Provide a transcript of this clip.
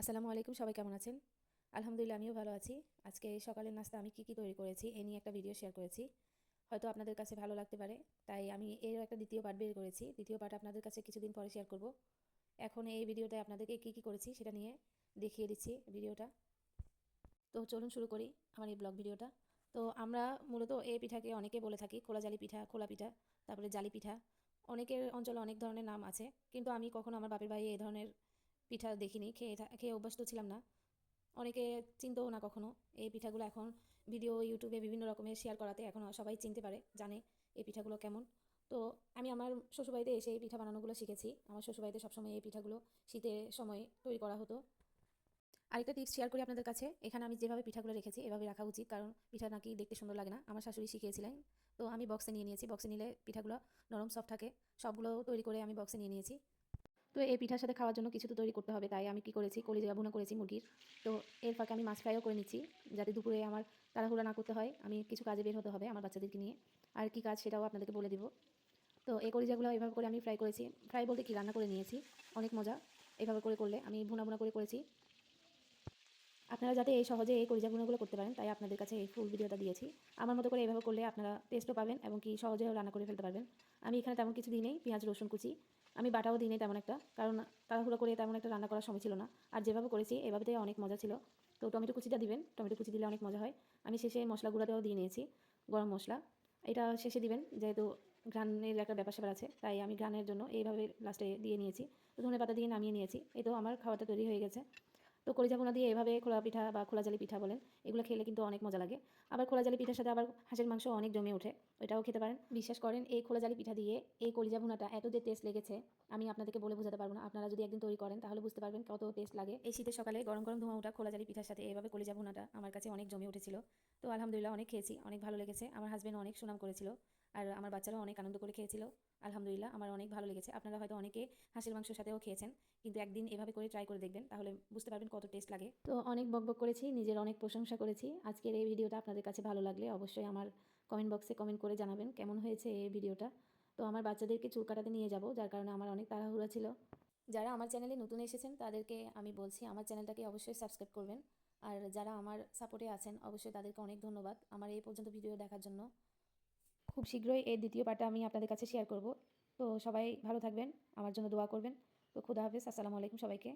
আসসালামু আলাইকুম, সবাই কেমন আছেন? আলহামদুলিল্লাহ, আমিও ভালো আছি। আজকে সকালের নাস্তা আমি কী তৈরি করেছি এ নিয়ে একটা ভিডিও শেয়ার করেছি। হয়তো আপনাদের কাছে ভালো লাগতে পারে, তাই আমি এর একটা দ্বিতীয় পার্ট বের করেছি। দ্বিতীয় পার্ট আপনাদের কাছে কিছুদিন পরে শেয়ার করব। এখন এই ভিডিওটায় আপনাদেরকে কী করেছি সেটা নিয়ে দেখিয়ে দিচ্ছি ভিডিওটা। তো চলুন শুরু করি আমার এই ব্লগ ভিডিওটা। তো আমরা মূলত এই পিঠাকে অনেকে বলে থাকি খোলা জালি পিঠা, খোলা পিঠা, তারপরে জালি পিঠা। অনেকের অঞ্চলে অনেক ধরনের নাম আছে, কিন্তু আমি কখনো আমার বাপের বাড়ি এই ধরনের পিঠা দেখিনি, খেয়ে অভ্যস্ত ছিলাম না। অনেকে চিনতেও না কখনো এই পিঠাগুলো। এখন ভিডিও ইউটিউবে বিভিন্ন রকমের শেয়ার করাতে এখন সবাই চিনতে পারে, জানে এই পিঠাগুলো কেমন। তো আমি আমার শ্বশুরবাড়িতে এসে এই পিঠা বানানোগুলো শিখেছি। আমার শ্বশুরবাড়িতে সবসময় এই পিঠাগুলো শীতের সময় তৈরি করা হতো। আরেকটা টিপস শেয়ার করি আপনাদের কাছে। এখানে আমি যেভাবে পিঠাগুলো রেখেছি এভাবে রাখা উচিত, কারণ পিঠা নাকি দেখতে সুন্দর লাগে না, আমার শাশুড়ি শিখিয়েছিলেন। তো আমি বক্সে নিয়ে নিয়েছি। বক্সে নিলে পিঠাগুলো নরম সফট থাকে। সবগুলো তৈরি করে আমি বক্সে নিয়ে নিয়েছি। তো এই পিঠার সাথে খাওয়ার জন্য কিছু তো তৈরি করতে হবে, তাই আমি কি করেছি, কলিজা ভুনা করেছি মুরগির। তো এর ফাঁকে আমি মাছ ফ্রাইও করে নিচ্ছি, যাতে দুপুরে আমার তাড়াহুড়া না করতে হয়। আমি কিছু কাজে বের হতে হবে আমার বাচ্চাদেরকে নিয়ে। আর কি কাজ সেটাও আপনাদেরকে বলে দিব। তো এই কলিজাগুলো এভাবে করে আমি ফ্রাই করেছি। ফ্রাই বলতে কি, রান্না করে নিয়েছি। অনেক মজা এভাবে করলে। আমি ভুনা ভুনা করে করেছি। আপনারা যাতে এই সহজে এই কলিজা ভুনাগুলো করতে পারেন, তাই আপনাদের কাছে এই ফুল ভিডিওটা দিয়েছি। আমার মতো করে এভাবে করলে আপনারা টেস্টও পাবেন এবং কি সহজেও রান্না করে ফেলতে পারবেন। আমি এখানে তেমন কিছু দিই নেই, পেঁয়াজ রসুন কুচি। আমি বাটাও দিই নেই তেমন একটা, কারণ তাড়াহুড়ো করে তেমন একটা রান্না করার সময় ছিল না। আর যেভাবে করেছি এভাবেতেই অনেক মজা ছিল। তো টমেটো কুচিটা দিবেন, টমেটো কুচি দিলে অনেক মজা হয়। আমি শেষে মশলা গুঁড়াটাও দিয়ে নিয়েছি, গরম মশলা। এটা শেষে দিবেন, যেহেতু ঘ্রাণের একটা ব্যাপার স্যাপার আছে, তাই আমি ঘ্রাণের জন্য এইভাবে লাস্টে দিয়ে নিয়েছি। তো ধনেপাতা দিয়ে নামিয়ে নিয়েছি। এই তো আমার খাওয়াটা তৈরি হয়ে গেছে। তো কলিজা ভুনা দিয়ে এভাবে খোলা পিঠা বা খোলা জালি পিঠা বলেন, এগুলো খেলে কিন্তু অনেক মজা লাগে। আবার খোলা জালি পিঠার সাথে আবার হাঁসের মাংস অনেক জমে ওঠে, ওইটাও খেতে পারেন। বিশ্বাস করেন, এই খোলা জালি পিঠা দিয়ে এই কলিজা ভুনাটা এত যে টেস্ট লেগেছে, আমি আপনাদেরকে বলে বোঝাতে পারবো না। আপনারা যদি একদিন তৈরি করেন তাহলে বুঝতে পারবেন কত টেস্ট লাগে। এই শীতের সকালে গরম গরম ধোঁয়া ওঠা খোলা জালি পিঠার সাথে এভাবে কলিজা ভুনাটা আমার কাছে অনেক জমে উঠেছিল। তো আলহামদুলিল্লাহ অনেক খেয়েছি, অনেক ভালো লেগেছে। আমার হাজবেন্ড অনেক সুনাম করেছিল, আর আমার বাচ্চারাও অনেক আনন্দ করে খেয়েছিল। আলহামদুলিল্লাহ আমার অনেক ভালো লেগেছে। আপনারা হয়তো অনেকে হাঁসের মাংসের সাথেও খেয়েছেন, কিন্তু একদিন এভাবে করে ট্রাই করে দেখবেন, তাহলে বুঝতে পারবেন কত টেস্ট লাগে। তো অনেক বকবক করেছি, নিজের অনেক প্রশংসা করেছি। আজকের এই ভিডিওটা আপনাদের কাছে ভালো লাগলে অবশ্যই আমার কমেন্ট বক্সে কমেন্ট করে জানাবেন কেমন হয়েছে এই ভিডিওটা। তো আমার বাচ্চাদেরকে চুল কাটাতে নিয়ে যাব, যার কারণে আমার অনেক তাড়াহুড়া ছিল। যারা আমার চ্যানেলে নতুন এসেছেন তাদেরকে আমি বলছি আমার চ্যানেলটাকে অবশ্যই সাবস্ক্রাইব করবেন। আর যারা আমার সাপোর্টে আছেন অবশ্যই তাদেরকে অনেক ধন্যবাদ আমার এই পর্যন্ত ভিডিও দেখার জন্য। খুব শীঘ্রই এর দ্বিতীয় পার্টটা আমি আপনাদের কাছে শেয়ার করব। তো সবাই ভালো থাকবেন, আমার জন্য দোয়া করবেন। তো খুদা হাফেজ, আসসালামু আলাইকুম সবাইকে।